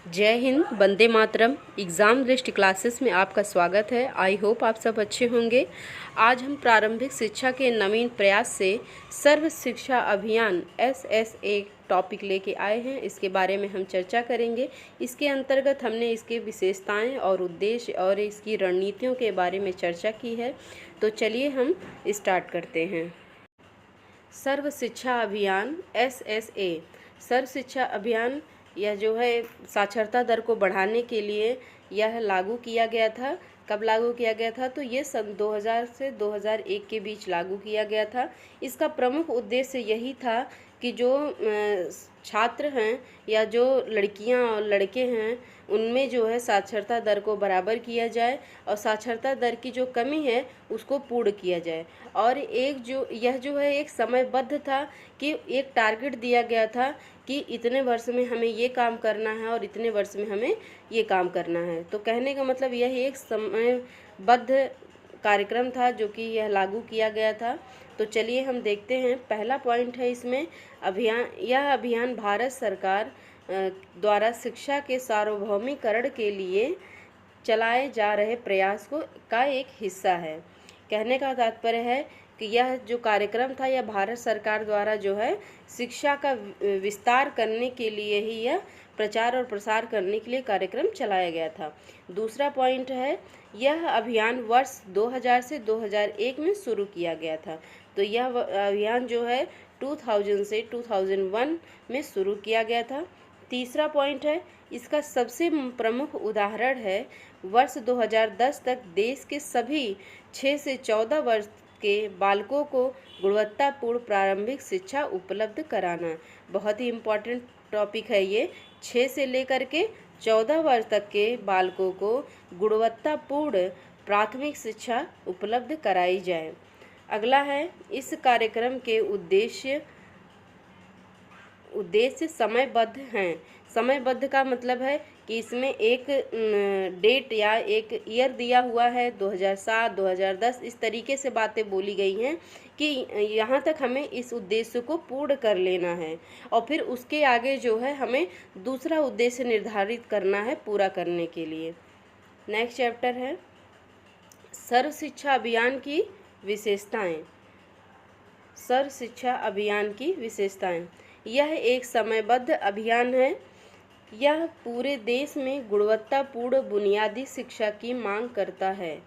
जय Hind, Vande Mataram. Exam list classes में आपका स्वागत है। आई होप आप सब अच्छे होंगे। आज हम प्रारंभिक शिक्षा के नवीन प्रयास से सर्व शिक्षा अभियान SSA टॉपिक लेके आए हैं। इसके बारे में हम चर्चा करेंगे। इसके अंतर्गत हमने इसके विशेषताएं और उद्देश्य और इसकी रणनीतियों के बारे में चर्चा की है। तो चलिए हम स्टार्ट करते हैं। सर्व शिक्षा अभियान SSA सर्व शिक्षा अभियान यह जो है साक्षरता दर को बढ़ाने के लिए यह लागू किया गया था। कब लागू किया गया था? तो ये सन 2000 से 2001 के बीच लागू किया गया था। इसका प्रमुख उद्देश्य यही था कि जो छात्र हैं या जो लड़कियां और लड़के हैं उनमें जो है साक्षरता दर को बराबर किया जाए और साक्षरता दर की जो कमी है उसको पूर्ण किया जाए। और यह जो है एक समयबद्ध था कि एक टारगेट दिया गया था कि इतने वर्ष में हमें ये काम करना है और इतने वर्ष में हमें ये काम करना है। तो कहने का मतलब यह एक समयबद्ध कार्यक्रम था जो कि यह लागू किया गया था। तो चलिए हम देखते हैं। पहला पॉइंट है इसमें यह अभियान भारत सरकार द्वारा शिक्षा के सार्वभौमिकरण के लिए चलाए जा रहे प्रयास का एक हिस्सा है। कहने का तात्पर्य है कि यह जो कार्यक्रम था यह भारत सरकार द्वारा जो है शिक्षा का विस्तार करने के लिए ही यह प्रचार और प्रसार करने के लिए कार्यक्रम चलाया गया था। दूसरा पॉइंट है यह अभियान वर्ष 2000 से 2001 में शुरू किया गया था। तो यह अभियान जो है 2000 से 2001 में शुरू किया गया था। तीसरा पॉइंट है इसका सबसे प्रमुख उदाहरण है वर्ष 2010 तक देश के सभी 6 से 14 वर्ष के बालकों को गुणवत्तापूर्ण प्रारंभिक शिक्षा उपलब्ध कराना। बहुत ही इम्पोर्टेंट टॉपिक है ये। 6 से लेकर के 14 वर्ष तक के बालकों को गुणवत्तापूर्ण प्राथमिक शिक्षा उपलब्ध कराई जाए। अगला है इस कार्यक्रम के उद्देश्य समयबद्ध हैं। समयबद्ध का मतलब है कि इसमें एक डेट या एक ईयर दिया हुआ है 2007, 2010 इस तरीके से बातें बोली गई हैं कि यहाँ तक हमें इस उद्देश्य को पूर्ण कर लेना है और फिर उसके आगे जो है हमें दूसरा उद्देश्य निर्धारित करना है पूरा करने के लिए। नेक्स्ट चैप्टर है सर्व शिक्षा अभियान की विशेषताएं। सर्व शिक्षा अभियान की विशेषताएं। यह एक समयबद्ध अभियान है। यह पूरे देश में गुणवत्तापूर्ण बुनियादी शिक्षा की मांग करता है।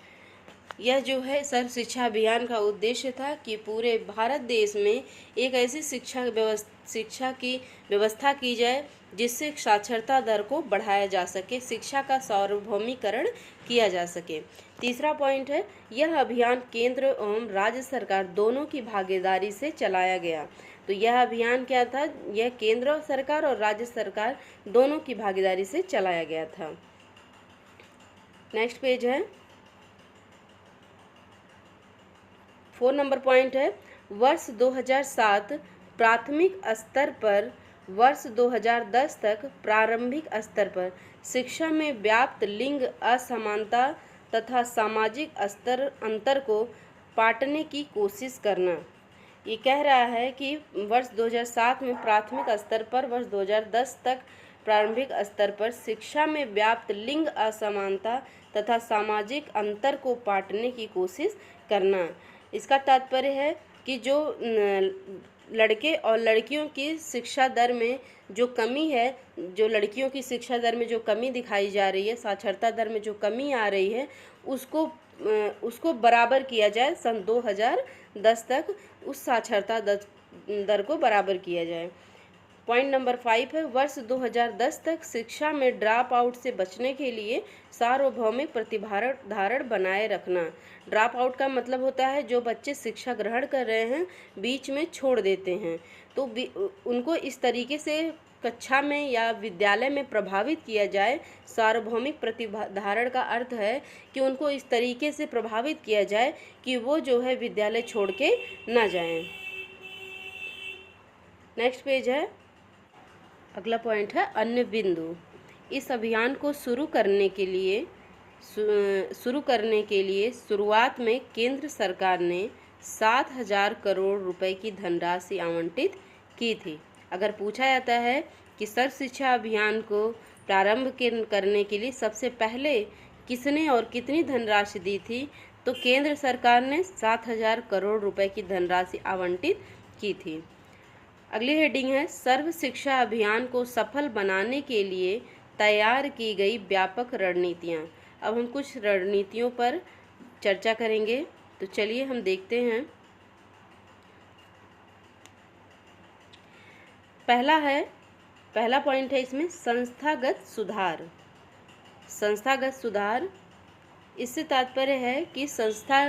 यह जो है सर्व शिक्षा अभियान का उद्देश्य था कि पूरे भारत देश में एक ऐसी शिक्षा की व्यवस्था की जाए जिससे साक्षरता दर को बढ़ाया जा सके, शिक्षा का सार्वभौमिकरण किया जा सके। तीसरा पॉइंट है यह अभियान केंद्र एवं राज्य सरकार दोनों की भागीदारी से चलाया गया। तो यह अभियान क्या था? यह केंद्र सरकार और राज्य सरकार दोनों की भागीदारी से चलाया गया था। नेक्स्ट पेज है 4 नंबर पॉइंट है वर्ष 2007 प्राथमिक स्तर पर वर्ष 2010 तक प्रारंभिक स्तर पर शिक्षा में व्याप्त लिंग असमानता तथा सामाजिक अंतर को पाटने की कोशिश करना। ये कह रहा है कि वर्ष 2007 में प्राथमिक स्तर पर, वर्ष 2010 तक प्रारंभिक स्तर पर शिक्षा में व्याप्त लिंग असमानता तथा सामाजिक अंतर को पाटने की कोशिश करना। इसका तात्पर्य है कि जो लड़के और लड़कियों की शिक्षा दर में जो कमी है, जो लड़कियों की शिक्षा दर में जो कमी दिखाई जा रही है, साक्षरता दर में जो कमी आ रही है उसको बराबर किया जाए। सन 2010 तक उस साक्षरता दर को बराबर किया जाए। पॉइंट नंबर 5 है वर्ष 2010 तक शिक्षा में ड्रॉप आउट से बचने के लिए सार्वभौमिक प्रतिधारण बनाए रखना। ड्रॉप आउट का मतलब होता है जो बच्चे शिक्षा ग्रहण कर रहे हैं बीच में छोड़ देते हैं, तो उनको इस तरीके से कक्षा में या विद्यालय में प्रभावित किया जाए। सार्वभौमिक प्रतिधारण का अर्थ है कि उनको इस तरीके से प्रभावित किया जाए कि वो जो है विद्यालय छोड़ के ना जाएं। नेक्स्ट पेज है अगला पॉइंट है अन्य बिंदु। इस अभियान को शुरू करने के लिए शुरुआत में केंद्र सरकार ने 7,000 करोड़ रुपए की धनराशि आवंटित की थी। अगर पूछा जाता है कि सर्व शिक्षा अभियान को करने के लिए सबसे पहले किसने और कितनी धनराशि दी थी? तो केंद्र सरकार ने 7,000 करोड़ रुपए की धनराशि आवंटित की थी। अगली हेडिंग है सर्व शिक्षा अभियान को सफल बनाने के लिए तैयार की गई व्यापक रणनीतियाँ। अब हम कुछ रणनीतियों पर चर्चा करेंगे, तो चलिए हम देखते हैं। पहला पॉइंट है इसमें संस्थागत सुधार। संस्थागत सुधार, इससे तात्पर्य है कि संस्था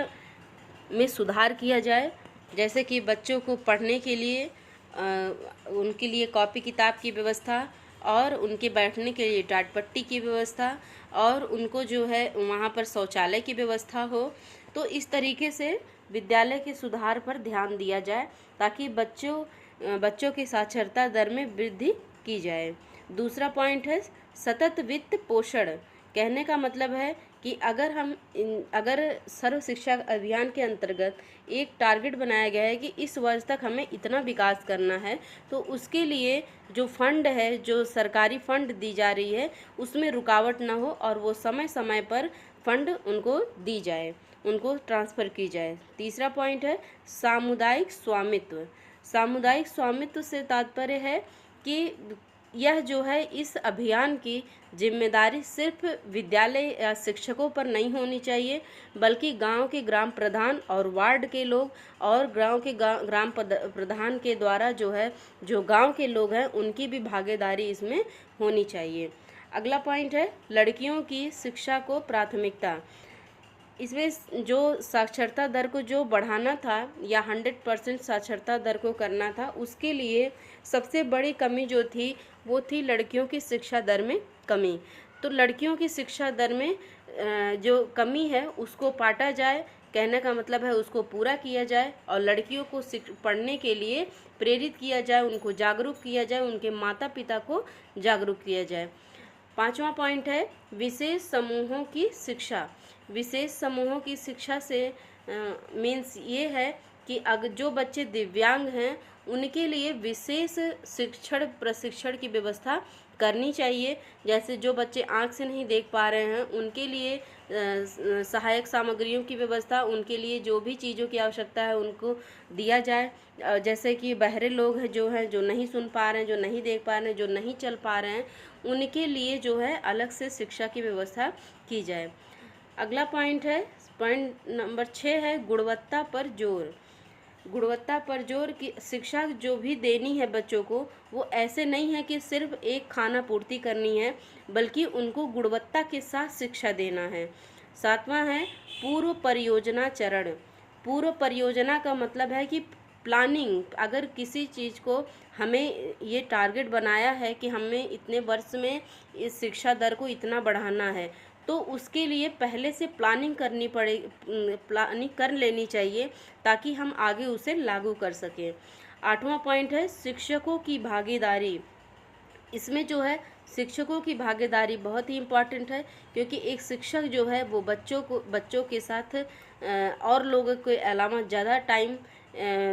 में सुधार किया जाए, जैसे कि बच्चों को पढ़ने के लिए उनके लिए कॉपी किताब की व्यवस्था और उनके बैठने के लिए टाट पट्टी की व्यवस्था और उनको जो है वहाँ पर शौचालय की व्यवस्था हो। तो इस तरीके से विद्यालय के सुधार पर ध्यान दिया जाए ताकि बच्चों की साक्षरता दर में वृद्धि की जाए। दूसरा पॉइंट है सतत वित्त पोषण। कहने का मतलब है कि अगर सर्व शिक्षा अभियान के अंतर्गत एक टारगेट बनाया गया है कि इस वर्ष तक हमें इतना विकास करना है, तो उसके लिए जो फंड है, जो सरकारी फंड दी जा रही है, उसमें रुकावट ना हो और वो समय समय पर फंड उनको दी जाए, उनको ट्रांसफ़र की जाए। तीसरा पॉइंट है सामुदायिक स्वामित्व। सामुदायिक स्वामित्व से तात्पर्य है कि यह जो है इस अभियान की जिम्मेदारी सिर्फ विद्यालय या शिक्षकों पर नहीं होनी चाहिए, बल्कि गांव के ग्राम प्रधान और वार्ड के लोग और गांव के ग्राम प्रधान के द्वारा जो गांव के लोग हैं उनकी भी भागीदारी इसमें होनी चाहिए। अगला पॉइंट है लड़कियों की शिक्षा को प्राथमिकता। इसमें जो साक्षरता दर को जो बढ़ाना था या 100% साक्षरता दर को करना था, उसके लिए सबसे बड़ी कमी जो थी वो थी लड़कियों की शिक्षा दर में कमी। तो लड़कियों की शिक्षा दर में जो कमी है उसको पाटा जाए, कहने का मतलब है उसको पूरा किया जाए और लड़कियों को पढ़ने के लिए प्रेरित किया जाए, उनको जागरूक किया जाए, उनके माता पिता को जागरूक किया जाए। पांचवा पॉइंट है विशेष समूहों की शिक्षा। विशेष समूहों की शिक्षा से मीन्स ये है कि अगर जो बच्चे दिव्यांग हैं उनके लिए विशेष प्रशिक्षण की व्यवस्था करनी चाहिए। जैसे जो बच्चे आँख से नहीं देख पा रहे हैं उनके लिए सहायक सामग्रियों की व्यवस्था, उनके लिए जो भी चीज़ों की आवश्यकता है उनको दिया जाए। जैसे कि बहरे लोग हैं जो नहीं सुन पा रहे हैं, जो नहीं देख पा रहे हैं, जो नहीं चल पा रहे हैं, उनके लिए जो है अलग से शिक्षा की व्यवस्था की जाए। अगला पॉइंट नंबर 6 है गुणवत्ता पर जोर। गुणवत्ता पर जोर की शिक्षा जो भी देनी है बच्चों को, वो ऐसे नहीं है कि सिर्फ एक खाना पूर्ति करनी है, बल्कि उनको गुणवत्ता के साथ शिक्षा देना है। सातवां है पूर्व परियोजना चरण। पूर्व परियोजना का मतलब है कि प्लानिंग। अगर किसी चीज़ को हमें ये टारगेट बनाया है कि हमें इतने वर्ष में इस शिक्षा दर को इतना बढ़ाना है, तो उसके लिए पहले से प्लानिंग कर लेनी चाहिए ताकि हम आगे उसे लागू कर सकें। आठवां पॉइंट है शिक्षकों की भागीदारी। इसमें जो है शिक्षकों की भागीदारी बहुत ही इम्पॉर्टेंट है, क्योंकि एक शिक्षक जो है वो बच्चों के साथ और लोगों के अलावा ज़्यादा टाइम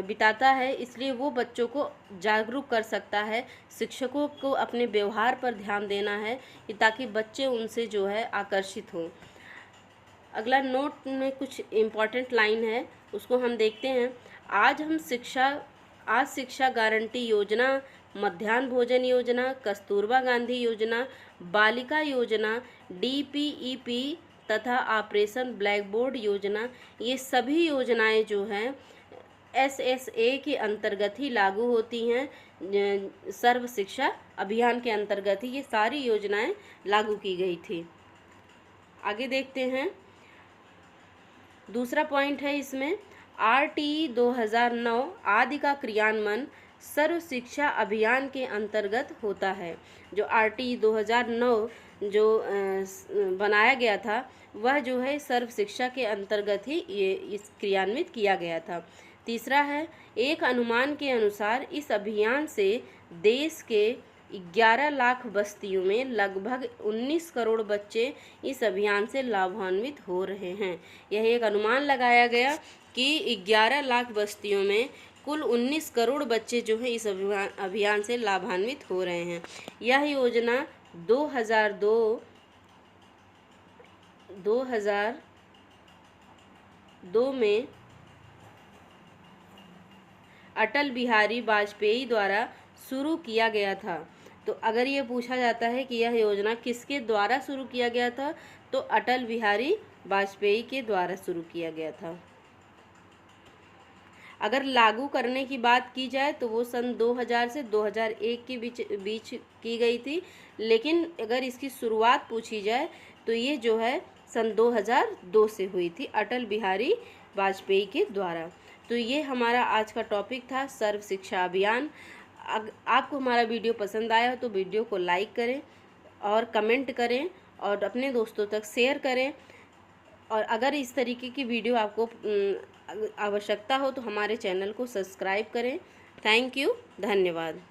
बिताता है, इसलिए वो बच्चों को जागरूक कर सकता है। शिक्षकों को अपने व्यवहार पर ध्यान देना है ताकि बच्चे उनसे जो है आकर्षित हों। अगला नोट में कुछ इम्पॉर्टेंट लाइन है, उसको हम देखते हैं। आज शिक्षा गारंटी योजना, मध्याह्न भोजन योजना, कस्तूरबा गांधी योजना, बालिका योजना, DPEP तथा ऑपरेशन ब्लैक बोर्ड योजना, ये सभी योजनाएं जो हैं SSA के अंतर्गत ही लागू होती हैं। सर्व शिक्षा अभियान के अंतर्गत ही ये सारी योजनाएं लागू की गई थी। आगे देखते हैं। दूसरा पॉइंट है इसमें RTE 2009 आदि का क्रियान्वयन सर्व शिक्षा अभियान के अंतर्गत होता है। जो RTE 2009 जो बनाया गया था वह जो है सर्व शिक्षा के अंतर्गत ही ये इस क्रियान्वित किया गया था। तीसरा है एक अनुमान के अनुसार इस अभियान से देश के 11 लाख बस्तियों में लगभग 19 करोड़ बच्चे इस अभियान से लाभान्वित हो रहे हैं। यह एक अनुमान लगाया गया कि 11 लाख बस्तियों में कुल 19 करोड़ बच्चे जो हैं इस अभियान से लाभान्वित हो रहे हैं। यह योजना 2002 में अटल बिहारी वाजपेयी द्वारा शुरू किया गया था। तो अगर ये पूछा जाता है कि यह योजना किसके द्वारा शुरू किया गया था, तो अटल बिहारी वाजपेयी के द्वारा शुरू किया गया था। अगर लागू करने की बात की जाए तो वो सन 2000 से 2001 के बीच की गई थी, लेकिन अगर इसकी शुरुआत पूछी जाए तो ये जो है सन 2002 से हुई थी अटल बिहारी वाजपेयी के द्वारा। तो ये हमारा आज का टॉपिक था सर्व शिक्षा अभियान। आपको हमारा वीडियो पसंद आया हो तो वीडियो को लाइक करें और कमेंट करें और अपने दोस्तों तक शेयर करें। और अगर इस तरीके की वीडियो आपको आवश्यकता हो तो हमारे चैनल को सब्सक्राइब करें। थैंक यू, धन्यवाद।